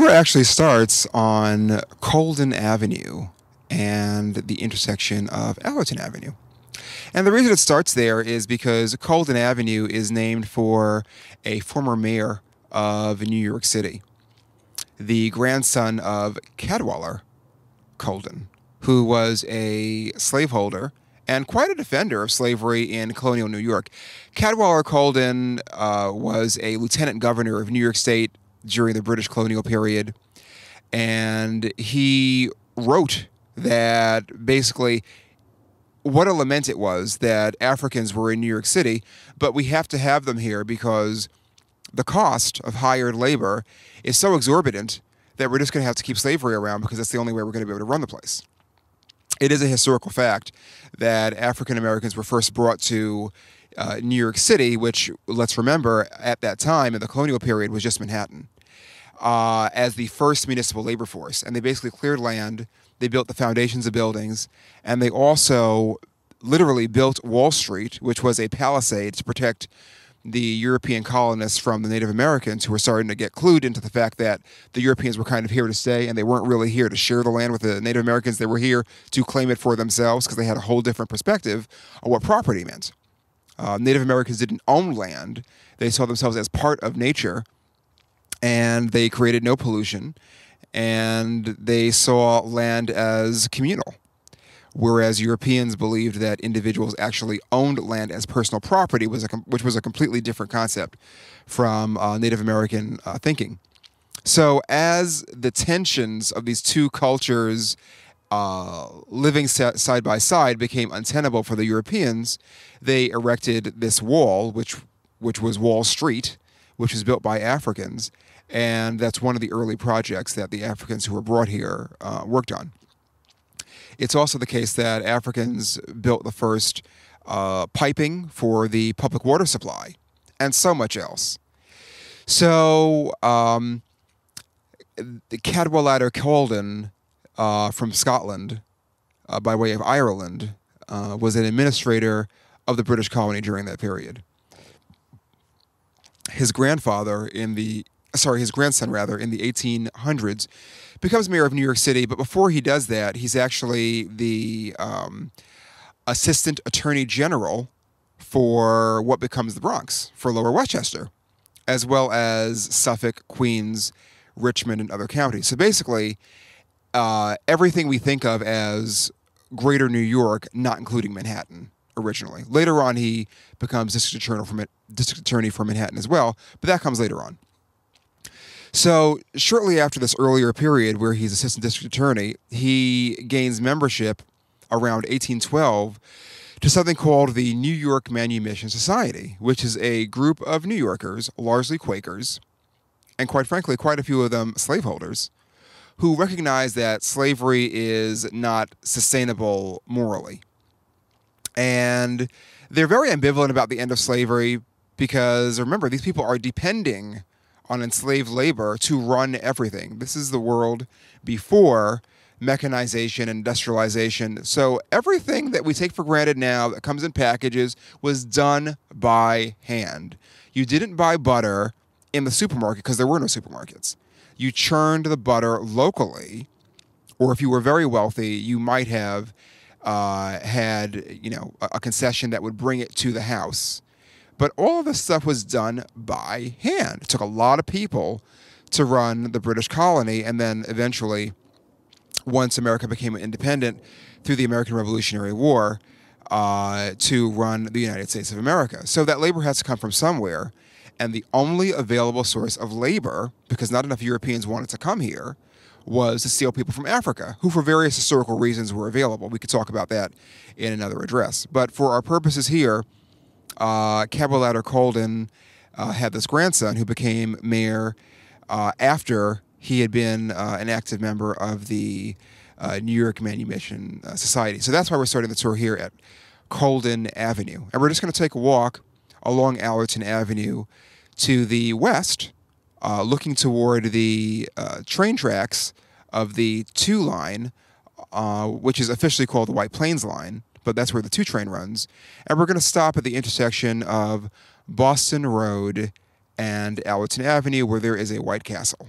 tour actually starts on Colden Avenue and the intersection of Allerton Avenue. And the reason it starts there is because Colden Avenue is named for a former mayor of New York City, the grandson of Cadwallader Colden, who was a slaveholder and quite a defender of slavery in colonial New York. Cadwallader Colden was a lieutenant governor of New York State during the British colonial period, and he wrote that basically what a lament it was that Africans were in New York City, but we have to have them here because the cost of hired labor is so exorbitant that we're just going to have to keep slavery around because that's the only way we're going to be able to run the place. It is a historical fact that African Americans were first brought to New York City, which, let's remember, at that time in the colonial period was just Manhattan, as the first municipal labor force. And they basically cleared land, they built the foundations of buildings, and they also literally built Wall Street, which was a palisade to protect the European colonists from the Native Americans, who were starting to get clued into the fact that the Europeans were kind of here to stay, and they weren't really here to share the land with the Native Americans. They were here to claim it for themselves because they had a whole different perspective of what property meant. Native Americans didn't own land. They saw themselves as part of nature, and they created no pollution, and they saw land as communal, whereas Europeans believed that individuals actually owned land as personal property, which was a completely different concept from Native American thinking. So as the tensions of these two cultures living side by side became untenable for the Europeans, they erected this wall, which was Wall Street, which was built by Africans, and that's one of the early projects that the Africans who were brought here worked on. It's also the case that Africans built the first piping for the public water supply, and so much else. So Cadwallader Colden from Scotland, by way of Ireland, was an administrator of the British colony during that period. His grandson in the 1800s becomes mayor of New York City, but before he does that, he's actually the assistant attorney general for what becomes the Bronx, for Lower Westchester, as well as Suffolk, Queens, Richmond, and other counties. So basically, everything we think of as greater New York, not including Manhattan originally. Later on, he becomes district attorney for Manhattan as well, but that comes later on. So shortly after this earlier period where he's assistant district attorney, he gains membership around 1812 to something called the New York Manumission Society, which is a group of New Yorkers, largely Quakers, and quite frankly, quite a few of them slaveholders, who recognize that slavery is not sustainable morally. And they're very ambivalent about the end of slavery because, remember, these people are depending on enslaved labor to run everything. This is the world before mechanization and industrialization. So everything that we take for granted now that comes in packages was done by hand. You didn't buy butter in the supermarket because there were no supermarkets. You churned the butter locally, or if you were very wealthy, you might have had, a concession that would bring it to the house. But all of this stuff was done by hand. It took a lot of people to run the British colony, and then eventually, once America became independent through the American Revolutionary War, to run the United States of America. So that labor has to come from somewhere, and the only available source of labor, because not enough Europeans wanted to come here, was to steal people from Africa, who for various historical reasons were available. We could talk about that in another address. But for our purposes here, Cadwallader Colden had this grandson who became mayor after he had been an active member of the New York Manumission Society. So that's why we're starting the tour here at Colden Avenue. And we're just going to take a walk along Allerton Avenue to the west, looking toward the train tracks of the 2 line, which is officially called the White Plains Line, but that's where the 2 train runs. And we're going to stop at the intersection of Boston Road and Allerton Avenue, where there is a White Castle.